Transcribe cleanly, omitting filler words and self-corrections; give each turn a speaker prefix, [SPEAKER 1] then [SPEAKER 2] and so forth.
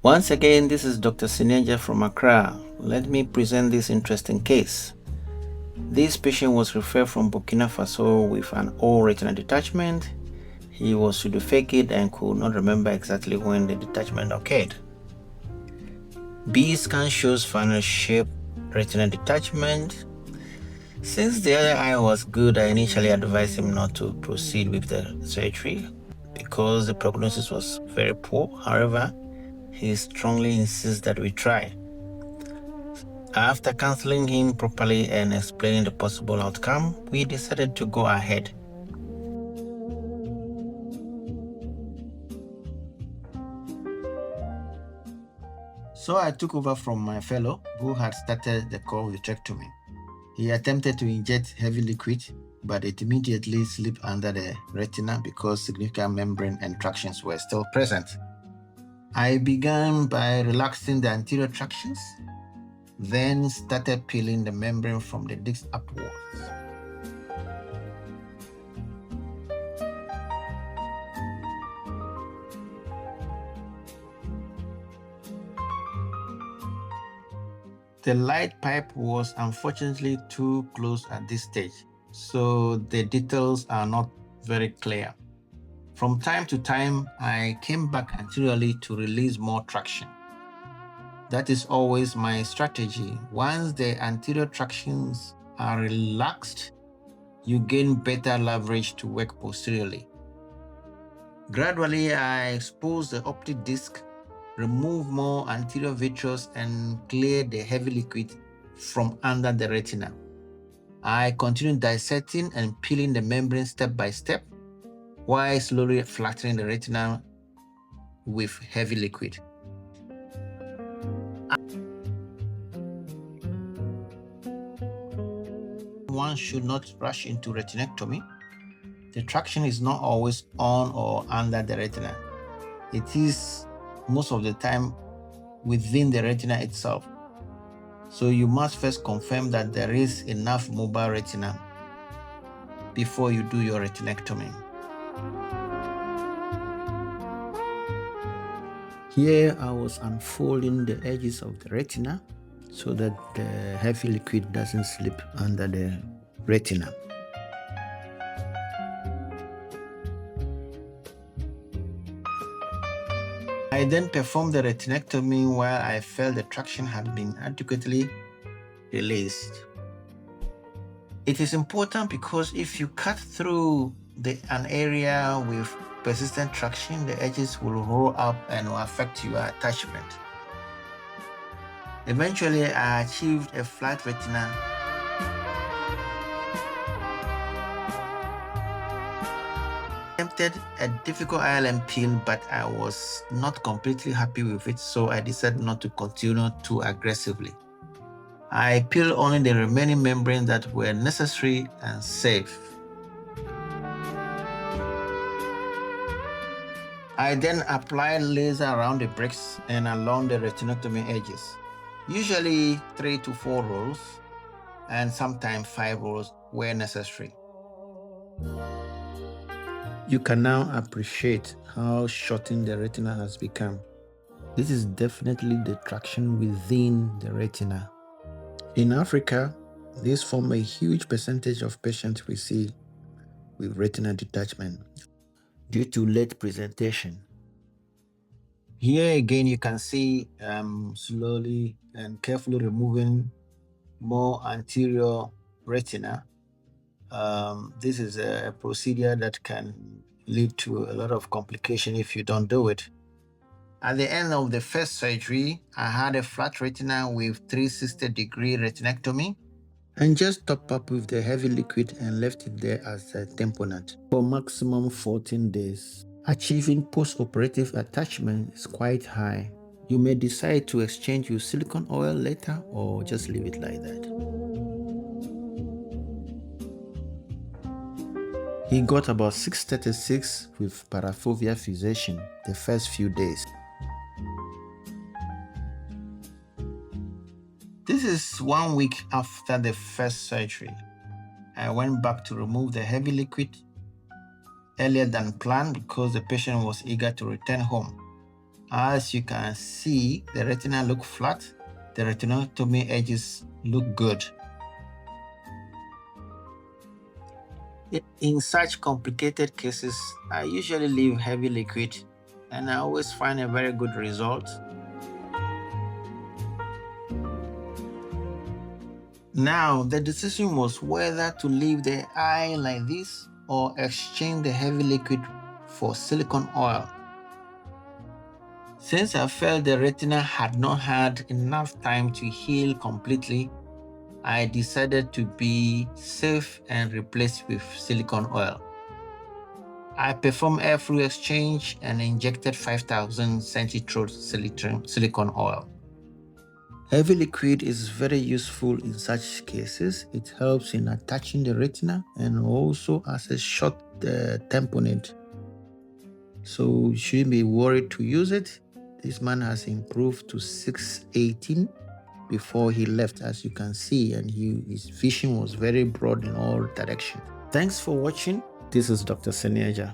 [SPEAKER 1] Once again, this is Dr. Seneadza from Accra. Let me present this interesting case. This patient was referred from Burkina Faso with an old retinal detachment. He was pseudophakic and could not remember exactly when the detachment occurred. B scan shows funnel shaped retinal detachment. Since the other eye was good, I initially advised him not to proceed with the surgery because the prognosis was very poor. However, he strongly insists that we try. After counseling him properly and explaining the possible outcome, we decided to go ahead. So I took over from my fellow who had started the vitrectomy. He attempted to inject heavy liquid, but it immediately slipped under the retina because significant membrane and tractions were still present. I began by relaxing the anterior tractions, then started peeling the membrane from the disc upwards. The light pipe was unfortunately too close at this stage, so the details are not very clear. From time to time, I came back anteriorly to release more traction. That is always my strategy. Once the anterior tractions are relaxed, you gain better leverage to work posteriorly. Gradually, I expose the optic disc, remove more anterior vitreous, and clear the heavy liquid from under the retina. I continue dissecting and peeling the membrane step by step, while slowly flattening the retina with heavy liquid. One should not rush into retinectomy. The traction is not always on or under the retina. It is most of the time within the retina itself. So you must first confirm that there is enough mobile retina before you do your retinectomy. Here I was unfolding the edges of the retina so that the heavy liquid doesn't slip under the retina. I then performed the retinectomy while I felt the traction had been adequately released. It is important because if you cut through an area with persistent traction, the edges will roll up and will affect your attachment. Eventually, I achieved a flat retina. Attempted a difficult ILM peel, but I was not completely happy with it, so I decided not to continue too aggressively. I peeled only the remaining membranes that were necessary and safe. I then applied laser around the bricks and along the retinectomy edges. Usually 3 to 4 rolls, and sometimes 5 rolls where necessary. You can now appreciate how shortened the retina has become. This is definitely the traction within the retina. In Africa, this forms a huge percentage of patients we see with retinal detachment due to late presentation. Here again, you can see slowly and carefully removing more anterior retina. This is a procedure that can lead to a lot of complication if you don't do it. At the end of the first surgery, I had a flat retina with 360-degree retinectomy and just topped up with the heavy liquid and left it there as a tamponade for maximum 14 days. Achieving post-operative attachment is quite high. You may decide to exchange your silicone oil later or just leave it like that. He got about 636 with parafoveal fixation the first few days. This is 1 week after the first surgery. I went back to remove the heavy liquid earlier than planned because the patient was eager to return home. As you can see, the retina look flat. The retinectomy edges look good. In such complicated cases, I usually leave heavy liquid and I always find a very good result. Now, the decision was whether to leave the eye like this or exchange the heavy liquid for silicone oil. Since I felt the retina had not had enough time to heal completely, I decided to be safe and replace with silicone oil. I performed air-free exchange and injected 5,000 centistoke silicone oil. Heavy liquid is very useful in such cases. It helps in attaching the retina and also as a short tamponade. So you shouldn't be worried to use it. This man has improved to 618 before he left, as you can see, and his vision was very broad in all directions. Thanks for watching. This is Dr. Seneadza.